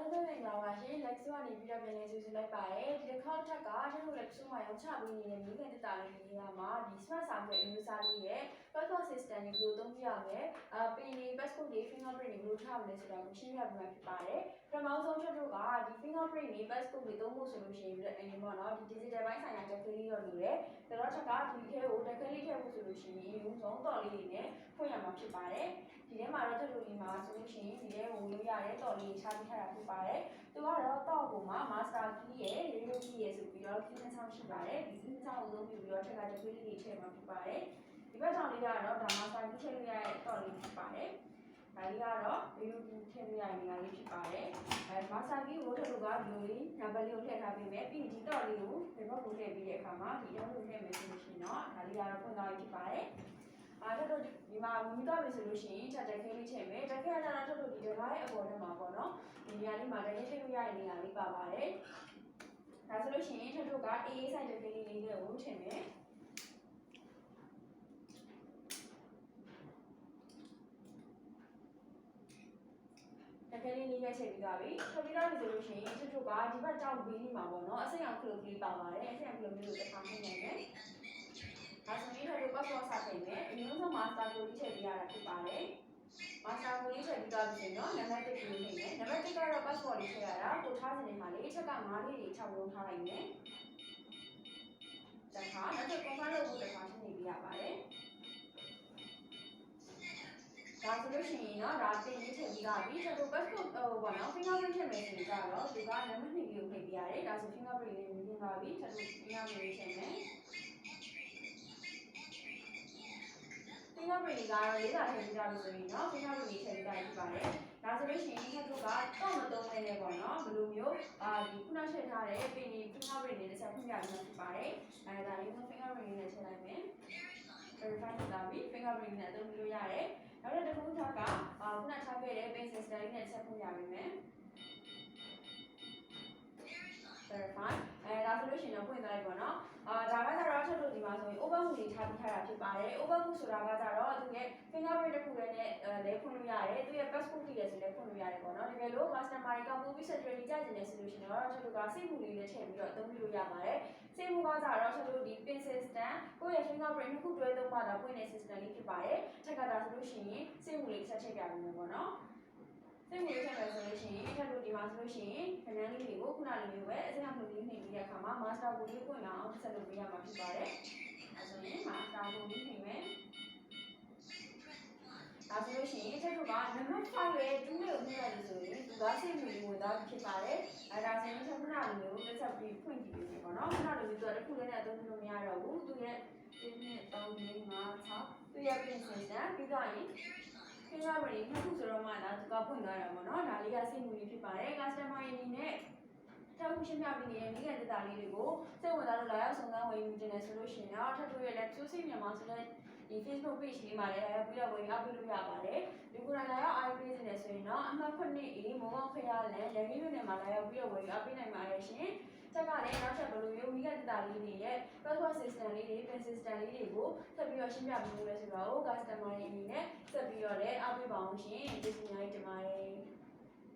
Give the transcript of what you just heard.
Lex ကနေပြီးတော့ပြန်နေဆွေးလိုက်ပါတယ်ဒီတစ်ခေါက်ထက်ကကျွန်တော် Lex မှာရောချပေးနေတဲ့မိခင်တက်တာလေးတွေကမှာဒီ smart စာခွဲအမျိုးအစားလေးရဲ့ passport system ကိုဘယ်လိုသုံးပြရမလဲပင်နေ passport တွေ fingerprint တွေဘယ်လိုထားမလဲဆိုတာကိုရှင်းပြပေးမှာဖြစ်ပါတယ်ပထမဆုံးကျွန်တော်ကဒီ fingerprint တွေ passport တွေသုံးဖို့ဆိုလို့ရှိရင်ပေါ့နော်ဒီ digital ဘိုင်းဆိုင်ရာတက်ကလေးတော့လိုတယ်ဒါတော့ထက်ကဒီထဲကိုတက်ကလေးထည့်ဖို့ဆိုလို့ရှိရင်ရုံးဆုံးတော်လေးတွေနဲ့ဖွင့်ရမှာဖြစ်ပါတယ်ဒီထဲမှာတော့ထပ်လို့ဒီမှာဆိုလို့ရှိရင်ဒီထဲကိုလို့ရတယ်တော်လေးချပေးထားတာဖြစ်ပါတယ်သူကတော့တော့ကိုမှာ master key ရယ် radio key ရယ်ဆိုပြီးတော့ key နှစ်ချောင်းရှိပါတယ်ဒီ key နှစ်ချောင်းကိုသုံးပြီးတော့ထက်ကတက်ကလေးတွေထည့်မှာဖြစ်ပါတယ်ဒီဘက်ဆောင်လေးကတော့ဒါ master key ထည့်လို့ရတဲ့တော်လေးဖြစ်ပါတယ်ဒါလေးကတော့ radio key ထည့်လို့ရတဲ့နေရာလေးဖြစ်ပါတယ်master key ကိုထပ်လို့ကဒီလိုလေးနံပါတ်လေးကိုထည့်ထားပေးမယ်ပြီးဒီတော်လေးကိုဒီဘက်ကိုထည့်ပြီးတဲ့အခါမှာဒီတော့လို့ထည့်မယ်ဆိုလို့ရှိရင်တော့ဒါလေးကတော့ဖွင့်သွားပြီဖြစ်ပါတယ်အဲ့တော့ဒီမှာဝင်သွားပြီဆိုလို့ရှိရင်တက်ခဲလေးထည့်မယ်တက်ခဲကတော့ထပ်လို့ဒီတကားရဲ့အပေါ်ထဲမှာပေါ့နော်ဒီနေရာလေးမှာတကယ်ထည့်လို့ရတဲ့နေရာလေးပါပါတယ်ဒါဆိုလို့ရှိရင်ထပ်လို့ကအေးအေးဆိုင်တက်ခဲလေးလေးကိုထည့်မယ်တကယ်လေးလေးထည့်ပြီးသွားပြီထည့်ပြီးတော့ဆိုလို့ရှိရင်ထပ်လို့ကဒီဘက်ကြောက်ဘေးလေးမှာပေါ့နော်အစိမ်းအောင်ခလုတ်လေးပါပါတယ်အစိမ်းအောင်ခလုတ်လေးကိုတစ်ခါနှိမ့်နိုင်မယ်ဒါဆိုရင်တော့ passport စတင်မယ်အရင်ဆုံး master ကိုထည့်ပေးရတာဖြစ်ပါတယ် master ကိုထည့်ပြီးတော့ပြင်တော့နံပါတ်1ကိုနှိမ့်မယ်နံပါတ်1ကတော့ passport လေးထည့်ရတာကိုထားခြင်းနဲ့မှာလေအချက်က9လေးတွေ6လုံးထားလိုက်မယ်တခါနောက်ထပ် confirm လုပ်ဖို့တစ်ခါထည့်နေပြရပါတယ်ဒါဆိုလို့ရှိရင်တော့ဒါတင်ရေးထည့်ပြီးသားပြီကျွန်တော် passport ပေါ့နော် fingerprint ထည့်မယ်ဆိုရင်တော့ဒီကနံပါတ်2ကိုထည့်ပြရတယ်ဒါဆို fingerprint လေးမြင်သွားပြီကျွန်တော် fingerprint ထည့်မယ်fingerprint ကတော့လေးလာထည့်ပြီးသားလို့ဆိုရင်တော့ fingerprint လေးထည့်ပြီးသားဖြစ်ပါတယ်ဒါဆိုလို့ရှိရင်ထပ်တို့ကတော့မသုံးနေနဲ့ပေါ့နော်ဘယ်လိုမျိုးဒီခုနထည့်ထားတဲ့ပင်ဒီ fingerprint လေးတစ်ချက်ဖွင့်ပြပေးမှာဖြစ်ပါတယ်ဒါလေးကို fingerprint လေးနဲ့ထည့်လိုက်မယ် verify လုပ်တာပြီး fingerprint နဲ့သုံးလို့ရတယ်နောက်တစ်ခုထပ်ကခုနထားခဲ့တဲ့ pin system လေးနဲ့တစ်ချက်ဖွင့်ပြပေးမယ် verify ဒါဆိုလို့ရှိရင်တော့ဖွင့်သွားလိုက်ပေါ့နော်ဒါကကြတော့ထပ်လို့ဒီမှာဆိုရင် overbook လေးထားပြီးထားတာဖြစ်ပါတယ် overbook ဆိုတာကကြတော့သူရဲ့ fingerprint တစ်ခုလည်းနဲ့လဲဖွင့်လို့ရတယ်သူရဲ့ passport ကြီးလည်းဆိုလဲဖွင့်လို့ရတယ်ပေါ့နော်တကယ်လို့ customer တွေကပို့ပြီး security ကြကျင်နေဆိုလို့ရှိရင်တော့ထပ်လို့ကစိတ်မှုလေးနဲ့ထည့်ပြီးတော့အသုံးပြုလို့ရပါတယ်စိတ်မှုကကြတော့ထပ်လို့ဒီ pin system ကိုယ့်ရဲ့ fingerprint တစ်ခုတွဲသုံးမှသာဖွင့်တဲ့ system လေးဖြစ်ပါတယ်ထက်ကဒါဆိုလို့ရှိရင်စိတ်မှုလေးတစ်ချက်ထည့်ပြပေးမယ်ပေါ့နော်စိတ်ဝင်စားမယ်ဆိုလို့ရှိရင်ထပ်လို့ဒီမှာဆိုလို့ရှိရင်ခဏလေးတွေကိုခုနလိုမျိုးပဲအစင်းအမှုလေးနှိပ်ပြီးတဲ့အခါမှာ master ကိုလေးပွင့်လာအောင်ဆက်လုပ်ပေးရမှာဖြစ်ပါတယ်။အဲဆိုရင် master ကိုလေးနှိပ်မယ်။ဒါဆိုလို့ရှိရင်ထပ်လို့ကနံပါတ်5ရဲ့2လေးကိုနှိပ်ရတယ်ဆိုရင်သူကစိတ်ဝင်ဝင်သွားဖြစ်ပါတယ်။အဲဒါဆိုရင်ထပ်ခုနလိုမျိုးတစ်ချက်ပြီးဖွင့်ကြည့်ပေးမယ်ပေါ့နော်။ခုနလိုမျိုးသူကတစ်ခုလေးနဲ့အသုံးပြုလို့မရတော့ဘူး။သူရဲ့1 2 3 4 5 6သူရဲ့ pin system ပြီးတော့ရင်fingerprint နှစ်ခုဆိုတော့မှဒါသူကဖွင့်သွားတာပေါ့နော်ဒါလေးကစိတ်ဝင်ဖြစ်ပါတယ် customer အနေနဲ့ထပ်ရှင်းပြပေးနေတဲ့မိခင်တက်တာလေးတွေကိုစိတ်ဝင်စားလို့လာရောက်ဆောင်ကမ်းဝယ်ယူတင်တယ်ဆိုလို့ရှိရင်တော့ထပ်တို့ရဲ့လက်ကျိုးစိတ်မြန်မာဆိုတဲ့ဒီ Facebook page လေးမှာလည်းပြီးတော့ဝယ်ယူပေးလို့ရပါတယ်ဒီကိုယ်တိုင်လာရောက်အားပေးနေတယ်ဆိုရင်တော့အမှတ်9အေးမောင်ခရလန်ရန်ကြီးမြို့နယ်မှာလာရောက်ပြီးတော့ဝယ်ယူပေးနိုင်ပါတယ်ရှင်တက်ကလည်းနောက်ထပ်ဘယ်လိုမျိုးမိခင်တက်တာလေးတွေရဲ့ passport system လေးတွေ pin system လေးတွေကိုဆက်ပြီးတော့ရှင်းပြပေးလို့လဲဆိုတော့ customer တွေအနေနဲ့ဆက်ပြီးတော့လည်းအားပေးပါအောင်ရှင်ကျေးဇူးများတင်ပါတယ်